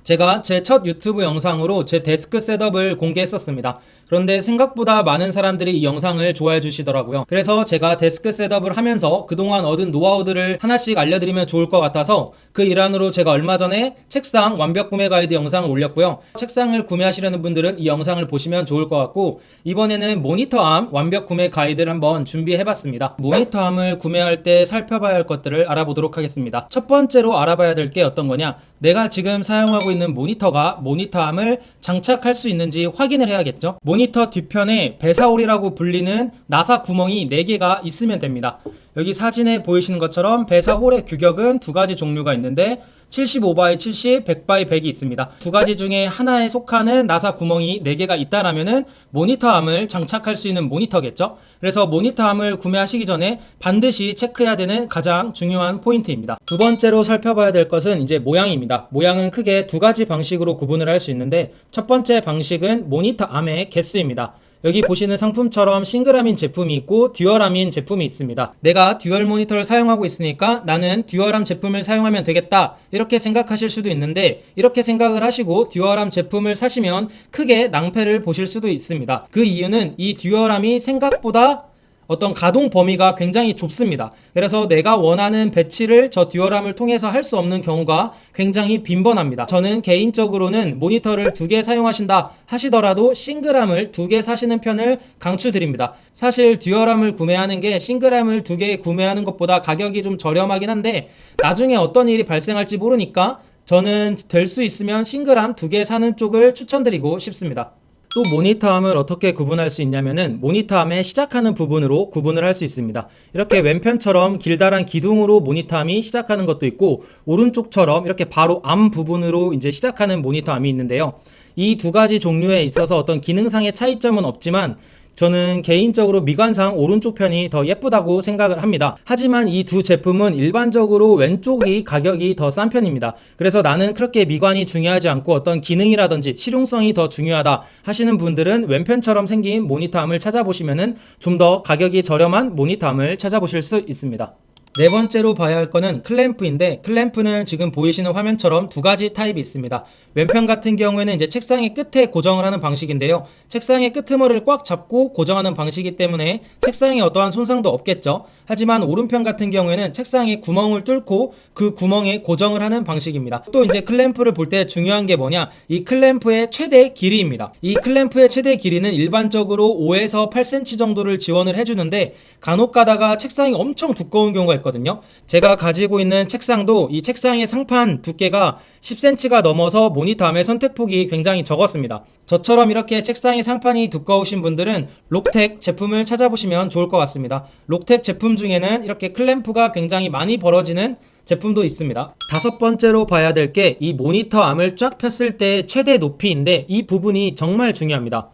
제가 제 첫 유튜브 영상으로 제 데스크 셋업을 공개했었습니다. 그런데 생각보다 많은 사람들이 이 영상을 좋아해 주시더라고요. 그래서 제가 데스크 셋업을 하면서 그동안 얻은 노하우들을 하나씩 알려드리면 좋을 것 같아서 그 일환으로 제가 얼마 전에 책상 완벽 구매 가이드 영상을 올렸고요. 책상을 구매하시려는 분들은 이 영상을 보시면 좋을 것 같고, 이번에는 모니터암 완벽 구매 가이드를 한번 준비해봤습니다. 모니터암을 구매할 때 살펴봐야 할 것들을 알아보도록 하겠습니다. 첫 번째로 알아봐야 될 게 어떤 거냐, 내가 지금 사용하고 있는 모니터가 모니터암을 장착할 수 있는지 확인을 해야겠죠. 모니터 뒤편에 배사홀이라고 불리는 나사 구멍이 4개가 있으면 됩니다. 여기 사진에 보이시는 것처럼 배사홀의 규격은 두 가지 종류가 있는데 75x70, 100x100이 있습니다. 두 가지 중에 하나에 속하는 나사 구멍이 4개가 있다라면은 모니터암을 장착할 수 있는 모니터겠죠. 그래서 모니터암을 구매하시기 전에 반드시 체크해야 되는 가장 중요한 포인트입니다. 두 번째로 살펴봐야 될 것은 이제 모양입니다. 모양은 크게 두 가지 방식으로 구분을 할 수 있는데, 첫 번째 방식은 모니터암의 개수입니다. 여기 보시는 상품처럼 싱글암인 제품이 있고 듀얼암인 제품이 있습니다. 내가 듀얼 모니터를 사용하고 있으니까 나는 듀얼암 제품을 사용하면 되겠다, 이렇게 생각하실 수도 있는데, 이렇게 생각을 하시고 듀얼암 제품을 사시면 크게 낭패를 보실 수도 있습니다. 그 이유는 이 듀얼암이 생각보다 어떤 가동 범위가 굉장히 좁습니다. 그래서 내가 원하는 배치를 저 듀얼암을 통해서 할 수 없는 경우가 굉장히 빈번합니다. 저는 개인적으로는 모니터를 2개 사용하신다 하시더라도 싱글암을 2개 사시는 편을 강추드립니다. 사실 듀얼암을 구매하는 게 싱글암을 2개 구매하는 것보다 가격이 좀 저렴하긴 한데, 나중에 어떤 일이 발생할지 모르니까 저는 될 수 있으면 싱글암 2개 사는 쪽을 추천드리고 싶습니다. 또 모니터암을 어떻게 구분할 수 있냐면은 모니터암의 시작하는 부분으로 구분을 할 수 있습니다. 이렇게 왼편처럼 길다란 기둥으로 모니터암이 시작하는 것도 있고, 오른쪽처럼 이렇게 바로 암 부분으로 이제 시작하는 모니터암이 있는데요. 이 두 가지 종류에 있어서 어떤 기능상의 차이점은 없지만 저는 개인적으로 미관상 오른쪽 편이 더 예쁘다고 생각을 합니다. 하지만 이 두 제품은 일반적으로 왼쪽이 가격이 더 싼 편입니다. 그래서 나는 그렇게 미관이 중요하지 않고 어떤 기능이라든지 실용성이 더 중요하다 하시는 분들은 왼편처럼 생긴 모니터암을 찾아보시면은 좀 더 가격이 저렴한 모니터암을 찾아보실 수 있습니다. 네 번째로 봐야 할 거는 클램프인데, 클램프는 지금 보이시는 화면처럼 두 가지 타입이 있습니다. 왼편 같은 경우에는 이제 책상의 끝에 고정을 하는 방식인데요. 책상의 끄트머리를 꽉 잡고 고정하는 방식이기 때문에 책상에 어떠한 손상도 없겠죠. 하지만 오른편 같은 경우에는 책상에 구멍을 뚫고 그 구멍에 고정을 하는 방식입니다. 또 이제 클램프를 볼 때 중요한 게 뭐냐, 이 클램프의 최대 길이입니다. 이 클램프의 최대 길이는 일반적으로 5에서 8cm 정도를 지원을 해주는데, 간혹 가다가 책상이 엄청 두꺼운 경우가 있거든요. 제가 가지고 있는 책상도 이 책상의 상판 두께가 10cm가 넘어서 모니터암의 선택폭이 굉장히 적었습니다. 저처럼 이렇게 책상의 상판이 두꺼우신 분들은 록텍 제품을 찾아보시면 좋을 것 같습니다. 록텍 제품 중에는 이렇게 클램프가 굉장히 많이 벌어지는 제품도 있습니다. 다섯 번째로 봐야 될 게 이 모니터암을 쫙 폈을 때 최대 높이인데, 이 부분이 정말 중요합니다.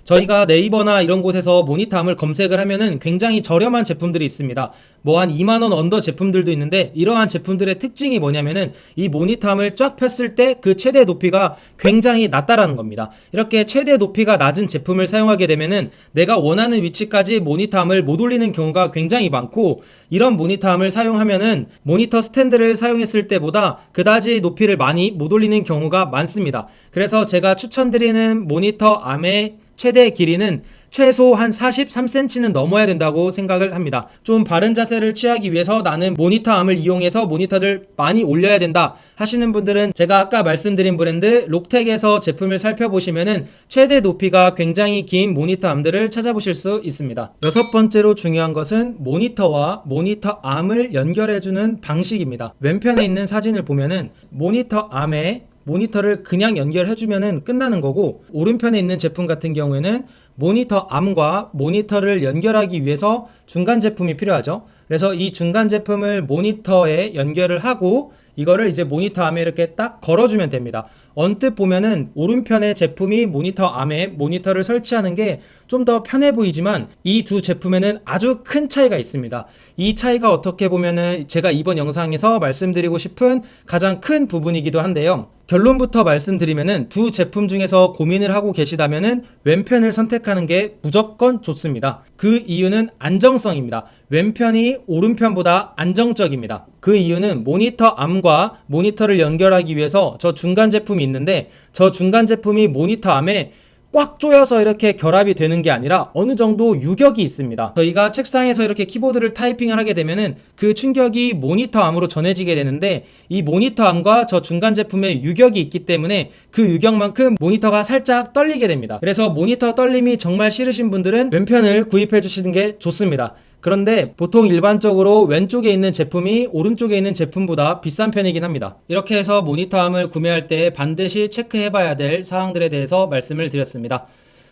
저희가 네이버나 이런 곳에서 모니터암을 검색을 하면은 굉장히 저렴한 제품들이 있습니다. 뭐 한 2만원 언더 제품들도 있는데, 이러한 제품들의 특징이 뭐냐면은 이 모니터암을 쫙 폈을 때 그 최대 높이가 굉장히 낮다라는 겁니다. 이렇게 최대 높이가 낮은 제품을 사용하게 되면은 내가 원하는 위치까지 모니터암을 못 올리는 경우가 굉장히 많고, 이런 모니터암을 사용하면은 모니터 스탠드를 사용했을 때보다 그다지 높이를 많이 못 올리는 경우가 많습니다. 그래서 제가 추천드리는 모니터암의 최대 길이는 최소 한 43cm는 넘어야 된다고 생각을 합니다. 좀 바른 자세를 취하기 위해서 나는 모니터암을 이용해서 모니터를 많이 올려야 된다 하시는 분들은 제가 아까 말씀드린 브랜드 록텍에서 제품을 살펴보시면은 최대 높이가 굉장히 긴 모니터암들을 찾아보실 수 있습니다. 여섯 번째로 중요한 것은 모니터와 모니터암을 연결해주는 방식입니다. 왼편에 있는 사진을 보면은 모니터암에 모니터를 그냥 연결해주면 끝나는 거고, 오른편에 있는 제품 같은 경우에는 모니터 암과 모니터를 연결하기 위해서 중간 제품이 필요하죠. 그래서 이 중간 제품을 모니터에 연결을 하고 이거를 이제 모니터 암에 이렇게 딱 걸어주면 됩니다. 언뜻 보면은 오른편의 제품이 모니터 암에 모니터를 설치하는 게 좀 더 편해 보이지만 이 두 제품에는 아주 큰 차이가 있습니다. 이 차이가 어떻게 보면은 제가 이번 영상에서 말씀드리고 싶은 가장 큰 부분이기도 한데요. 결론부터 말씀드리면은 두 제품 중에서 고민을 하고 계시다면은 왼편을 선택하는 게 무조건 좋습니다. 그 이유는 안정성입니다. 왼편이 오른편보다 안정적입니다. 그 이유는 모니터 암과 모니터를 연결하기 위해서 저 중간 제품이 있는데 저 중간 제품이 모니터 암에 꽉 조여서 이렇게 결합이 되는 게 아니라 어느 정도 유격이 있습니다. 저희가 책상에서 이렇게 키보드를 타이핑을 하게 되면은 그 충격이 모니터 암으로 전해지게 되는데 이 모니터 암과 저 중간 제품의 유격이 있기 때문에 그 유격만큼 모니터가 살짝 떨리게 됩니다. 그래서 모니터 떨림이 정말 싫으신 분들은 왼편을 구입해 주시는 게 좋습니다. 그런데 보통 일반적으로 왼쪽에 있는 제품이 오른쪽에 있는 제품보다 비싼 편이긴 합니다. 이렇게 해서 모니터암을 구매할 때 반드시 체크해봐야 될 사항들에 대해서 말씀을 드렸습니다.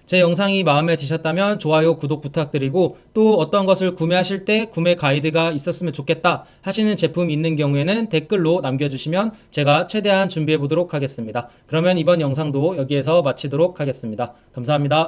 제 영상이 마음에 드셨다면 좋아요, 구독 부탁드리고 또 어떤 것을 구매하실 때 구매 가이드가 있었으면 좋겠다 하시는 제품이 있는 경우에는 댓글로 남겨주시면 제가 최대한 준비해 보도록 하겠습니다. 그러면 이번 영상도 여기에서 마치도록 하겠습니다. 감사합니다.